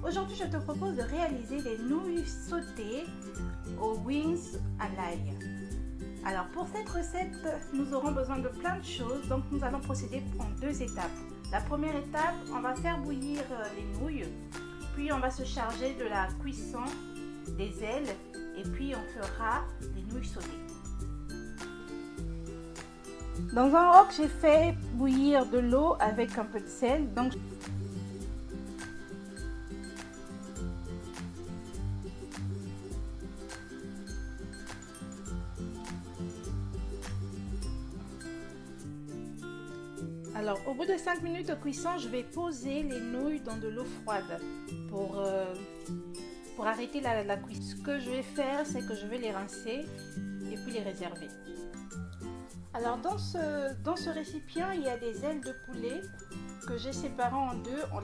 Aujourd'hui, je te propose de réaliser les nouilles sautées aux wings à l'ail. Alors pour cette recette, nous aurons besoin de plein de choses, donc nous allons procéder en deux étapes. La première étape, on va faire bouillir les nouilles, puis on va se charger de la cuisson des ailes et puis on fera les nouilles sautées. Dans un wok, j'ai fait bouillir de l'eau avec un peu de sel. Donc alors, au bout de 5 minutes de cuisson, je vais poser les nouilles dans de l'eau froide pour arrêter la cuisson. Ce que je vais faire, c'est que je vais les rincer et puis les réserver. Alors, dans ce récipient, il y a des ailes de poulet que j'ai séparées en deux en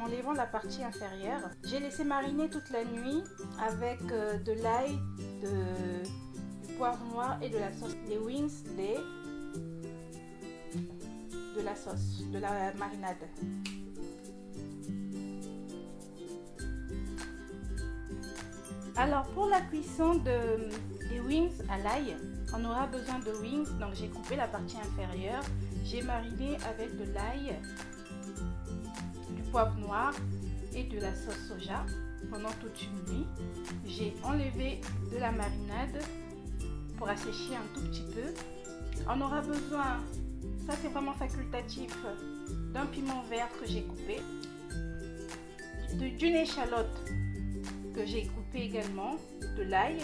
enlevant la partie inférieure. J'ai laissé mariner toute la nuit avec de l'ail, du poivre noir et de la sauce. Les wings, de la sauce, de la marinade. Alors pour la cuisson des wings à l'ail, on aura besoin de wings, donc j'ai coupé la partie inférieure, j'ai mariné avec de l'ail, du poivre noir et de la sauce soja pendant toute une nuit. J'ai enlevé de la marinade pour assécher un tout petit peu. On aura besoin, ça c'est vraiment facultatif, d'un piment vert que j'ai coupé, d'une échalote que j'ai coupé également, de l'ail,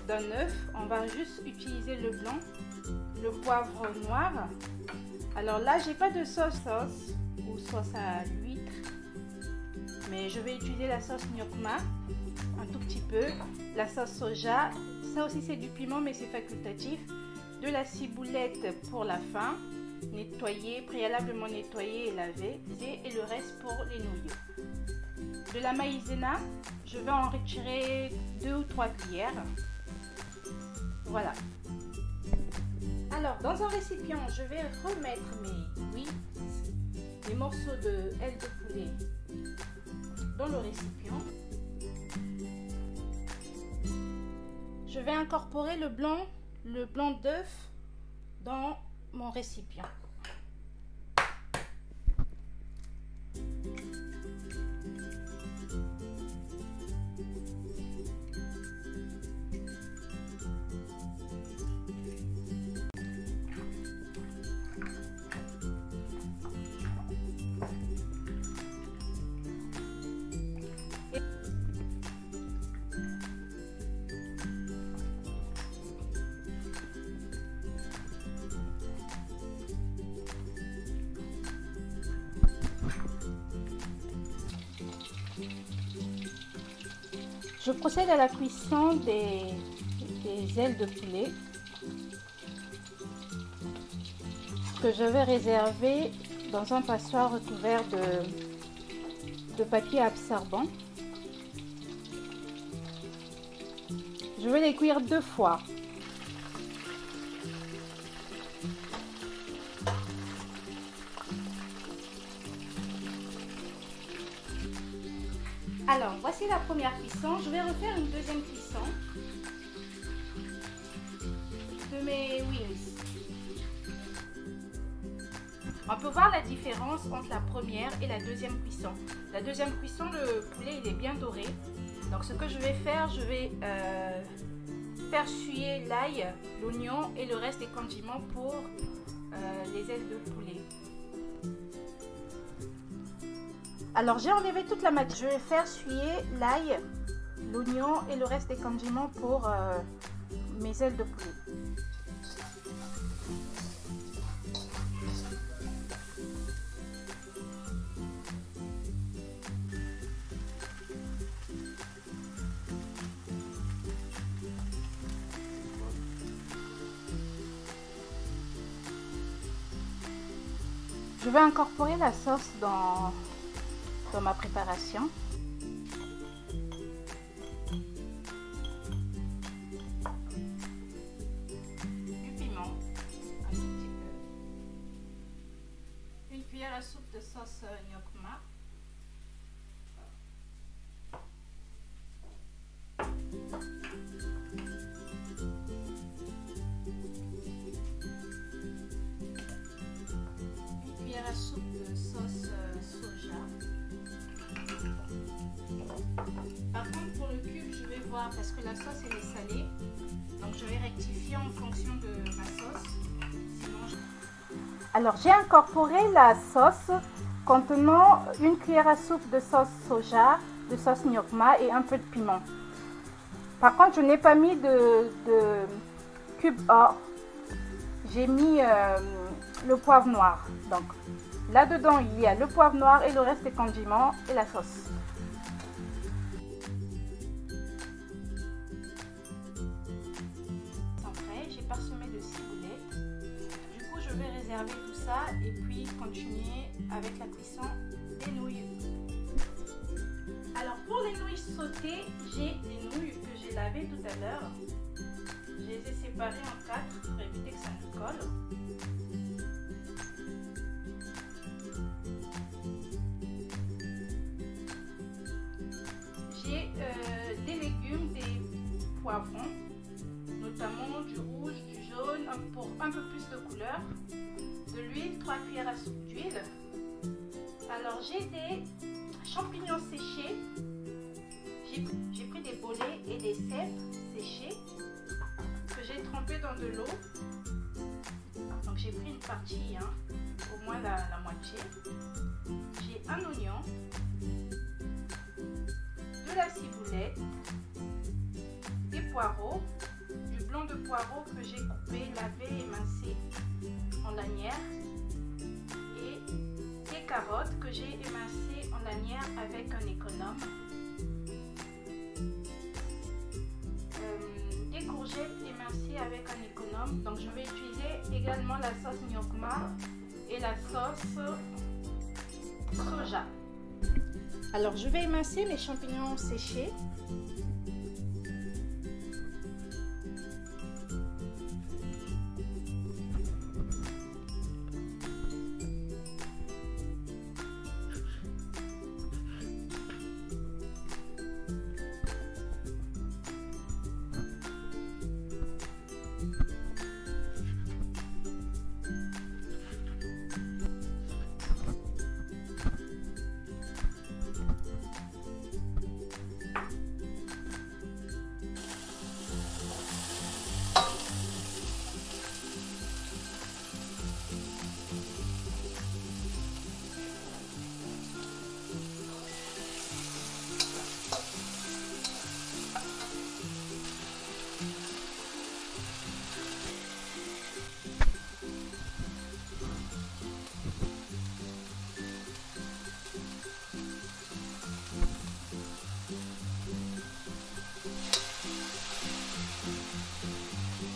d'un œuf. On va juste utiliser le blanc, le poivre noir. Alors là, j'ai pas de sauce ou sauce à l'huître, mais je vais utiliser la sauce gnocchi un tout petit peu, la sauce soja, ça aussi c'est du piment mais c'est facultatif, de la ciboulette pour la fin, préalablement nettoyée et lavée, et le reste pour les nouilles. De la maïzena, je vais en retirer 2 ou 3 cuillères. Voilà. Alors, dans un récipient, je vais remettre mes morceaux de ailes de poulet dans le récipient. Je vais incorporer le blanc d'œuf dans mon récipient. Je procède à la cuisson des ailes de poulet que je vais réserver dans un passoire recouvert de papier absorbant. Je vais les cuire 2 fois. Alors, voici la première cuisson. Je vais refaire une deuxième cuisson de mes wings. On peut voir la différence entre la première et la deuxième cuisson. La deuxième cuisson, le poulet il est bien doré. Donc ce que je vais faire, je vais faire suer l'ail, l'oignon et le reste des condiments pour les ailes de poulet. Alors j'ai enlevé toute la matière. Je vais faire suer l'ail, l'oignon et le reste des condiments pour mes ailes de poulet. Je vais incorporer la sauce dans ma préparation. Du piment, un petit peu. Une cuillère à soupe de sauce gnocchi. voir parce que la sauce elle est salée. Donc je vais rectifier en fonction de ma sauce. Alors j'ai incorporé la sauce contenant une cuillère à soupe de sauce soja, de sauce nyokma et un peu de piment. Par contre, je n'ai pas mis de cube or. J'ai mis le poivre noir. Donc là-dedans, il y a le poivre noir et le reste des condiments et la sauce. J'ai parsemé de ciboulette. Du coup, je vais réserver tout ça et puis continuer avec la cuisson des nouilles. Alors pour les nouilles sautées, j'ai des nouilles que j'ai lavées tout à l'heure. Je les ai séparées en 4 pour éviter que ça ne colle. J'ai des légumes, des poivrons, notamment du rouge, du jaune, pour un peu plus de couleur, de l'huile, 3 cuillères à soupe d'huile. Alors j'ai des champignons séchés, j'ai pris des bolets et des cèpes séchés que j'ai trempés dans de l'eau. Donc j'ai pris une partie, au moins la moitié. J'ai un oignon, de la ciboulette, des poireaux, du blanc de poireau que j'ai coupé, lavé et émincé en lanières, et des carottes que j'ai émincées en lanières avec un économe, des courgettes émincées avec un économe. Donc je vais utiliser également la sauce nyokma et la sauce soja. Alors je vais émincer mes champignons séchés.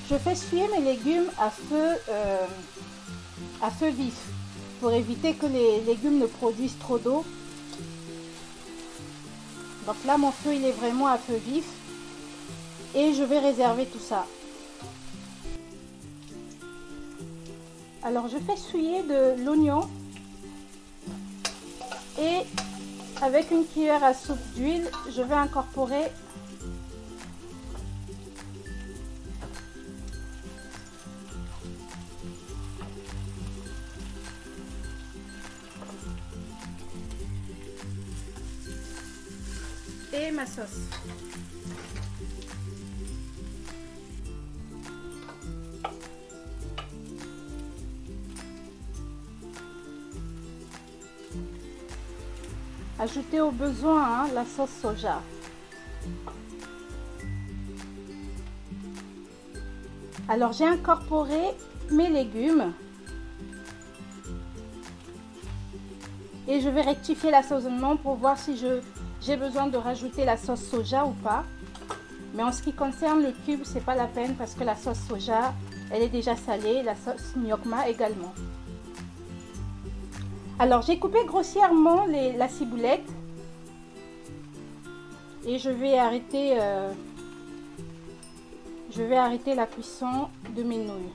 Je fais cuire mes légumes à feu vif pour éviter que les légumes ne produisent trop d'eau. Donc là mon feu il est vraiment à feu vif et je vais réserver tout ça. Alors je fais cuire de l'oignon et avec une cuillère à soupe d'huile, je vais incorporer et ma sauce. Ajoutez au besoin la sauce soja. Alors j'ai incorporé mes légumes et je vais rectifier l'assaisonnement pour voir si j'ai besoin de rajouter la sauce soja ou pas. Mais en ce qui concerne le cube, c'est pas la peine parce que la sauce soja, elle est déjà salée, la sauce nyokma également. Alors j'ai coupé grossièrement la ciboulette et je vais arrêter la cuisson de mes nouilles.